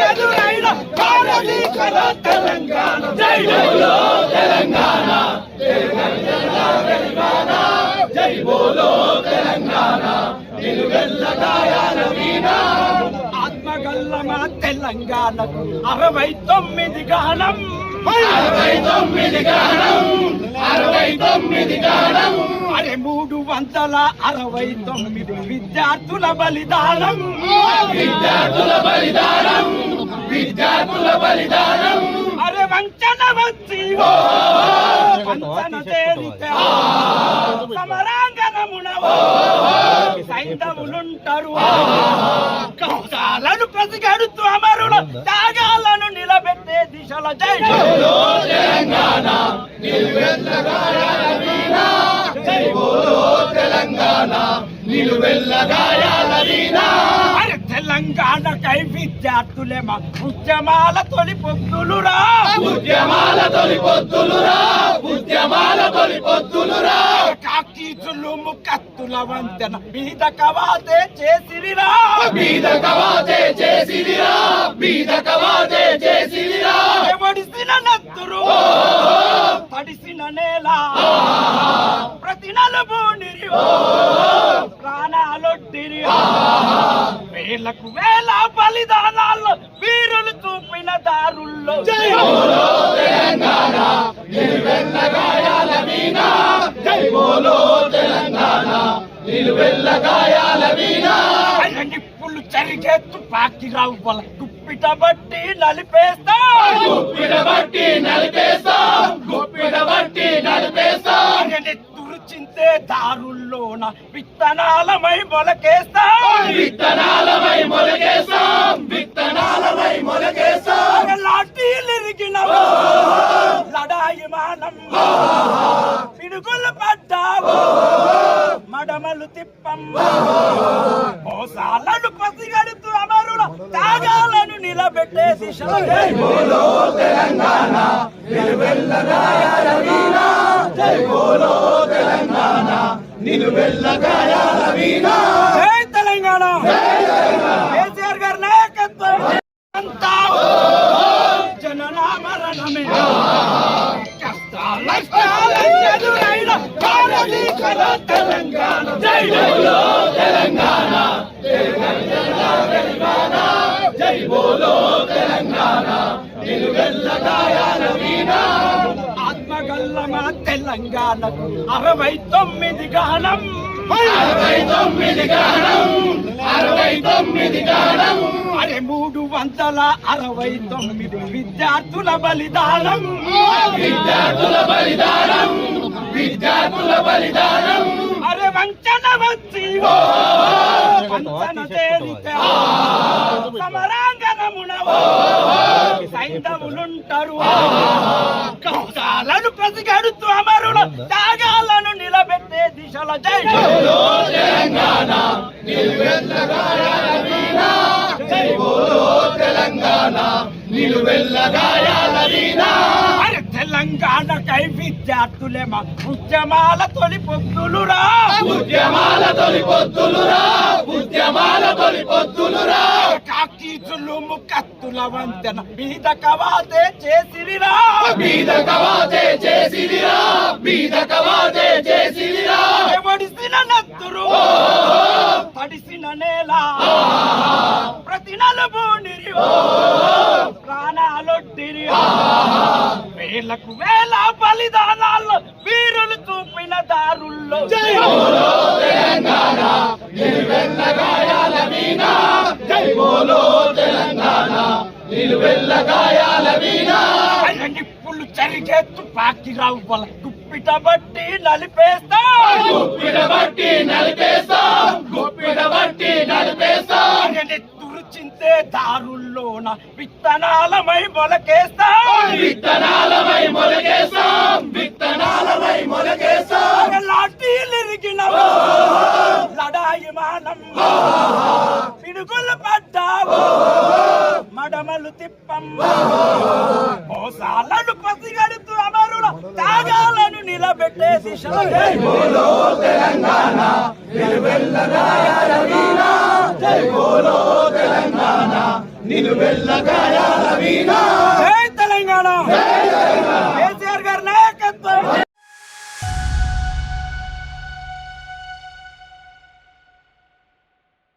ఎదురైన భారతీకర తెలంగాణ జై బోలో తెలంగాణ జై బోలో తెలంగాణ నిలువెల్లగాయాల వీణ ఆత్మగల్లమ తెలంగాణకు 69 గానం 69 గానం 69 గానం అరే 369 విద్యార్థుల బలిదానం విద్యార్థుల బలిదానం విద్యార్థుల బలిదానం అరే వంచన వచ్చి వంచన చేరితే సమరాంగణమున సైంధవులుంటారు కౌశాలను పసిగడుతూ అమరుల త్యాగాలను నిలబెట్టే దిశల జై బోలో తెలంగాణ నిలువెల్లగాయాల వీణ జై బోలో తెలంగాణ నిలువెల్లగాయాల వీణ అరే తెలంగాణకై విద్యార్థులేమా ఉద్యమాల తొలి పొద్దులురా ఉద్యమాల తొలి పొద్దులురా ఉద్యమాల తొలి పొద్దులురా కాకి జులుము కత్తుల వంతెన బీద కవాతే చేసిరిరా బీద కవాతే చేసిరిరా బీద కవాతే చేసిరిరా ఒడిసిన నత్తురు తడిసిన నేల ప్రతి నలుబూనిరి ప్రాణాలొడ్డిరి వేలకు వేల బలిదానాల్లో వీరులు చూపిన దారుల్లో జై బోలో తెలంగాణ నిలువెల్లగాయాల వీణ జై బోలో తెలంగాణ నిలువెల్లగాయాల వీణ నిప్పులు చరిగే తుపాకి రవ్వల గుప్పిట బట్టి నలిపేస్తా గుప్పిట బట్టి నలిపేస్తా గుప్పిట బట్టి నలిపేస్తా చింతే దారుల్లోన విత్తనాలమై మొలకేస్తా విత్తనాలమై మొలకేస్తా విత్తనాలమై మొలకేస్తా లాఠీలిరిగిన లడాయి మానం పిడుగులు పడ్డావు మడమలు తిప్పం మోసాలను పసిగడుతూ అమరుల త్యాగాలను నిలబెట్టే దిశలో జై బోలో తెలంగాణ నిలువెల్లగాయాల వీణ జై బోలో తెలంగాణ నిలువెల్లగాయాల వీణ జై తెలంగాణ కేసీఆర్ గారి నాయకత్వం అంతా జననా మరణమే కష్టాల ఎదురైన భారతీకర తెలంగాణ జై బోలో తెలంగాణ జై బోలో తెలంగాణ నిలువెల్లగాయాల వీణ ఆత్మగల్లమ తెలంగాణకు 69 గానం 69 గానం 69 గానం అరే 369 విద్యార్థుల బలిదానం విద్యార్థుల బలిదానం విద్యార్థుల బలిదానం అరే వంచన వచ్చి వంచన చేరితే సమరాంగణమున సైంధవులుంటారు కౌశాలను పసిగడుతూ అమరుల త్యాగాలను నిలబెట్టే దిశల జై బోలో తెలంగాణ నిలువెల్లగాయాల వీణ జై బోలో తెలంగాణ నిలువెల్లగాయాల వీణ అరే తెలంగాణకై విద్యార్థులేమా ఉద్యమాల తొలి పొద్దులురా ఉద్యమాల తొలి పొద్దులురా ఉద్యమాల తొలి పొద్దులురా కాకి జులుము కత్తుల వంతెన బీద కవాతే చేసిరిరా బీద కవాతే చేసిరిరా బీద కవాతే చేసిరిరా ఒడిసిన నత్తురు తడిసిన నేల ప్రతి నలుబూనిరి ప్రాణాలొడ్డిరి వేలకు వేల బలిదానాల్లో వీరులు చూపిన దారుల్లో జై బోలో తెలంగాణ నిలువెల్లగాయాల వీణ జై బోలో తెలంగాణ నిలువెల్లగాయాల వీణ నిప్పులు చరిగే తుపాకి రవ్వల గుప్పిట బట్టి నలిపేస్తా గుప్పిట బట్టి నలిపేస్తా గుప్పిట బట్టి నలిపేస్తా చింతే దారుల్లోన విత్తనాలమై మొలకేస్తా విత్తనాలమై మొలకేస్తా విత్తనాలమై మొలకేస్తా లాఠీలిరిగిన లడాయి మానం పిడుగులు పడ్డావు మడమలు తిప్పం మోసాలను పసిగడుతూ అమరుల త్యాగాలను నిలబెట్టే దిశలో జై బోలో తెలంగాణ నిలువెల్లగాయాల వీణ జై బోలో తెలంగాణ నిలువెల్ల గాయాల వీణ జై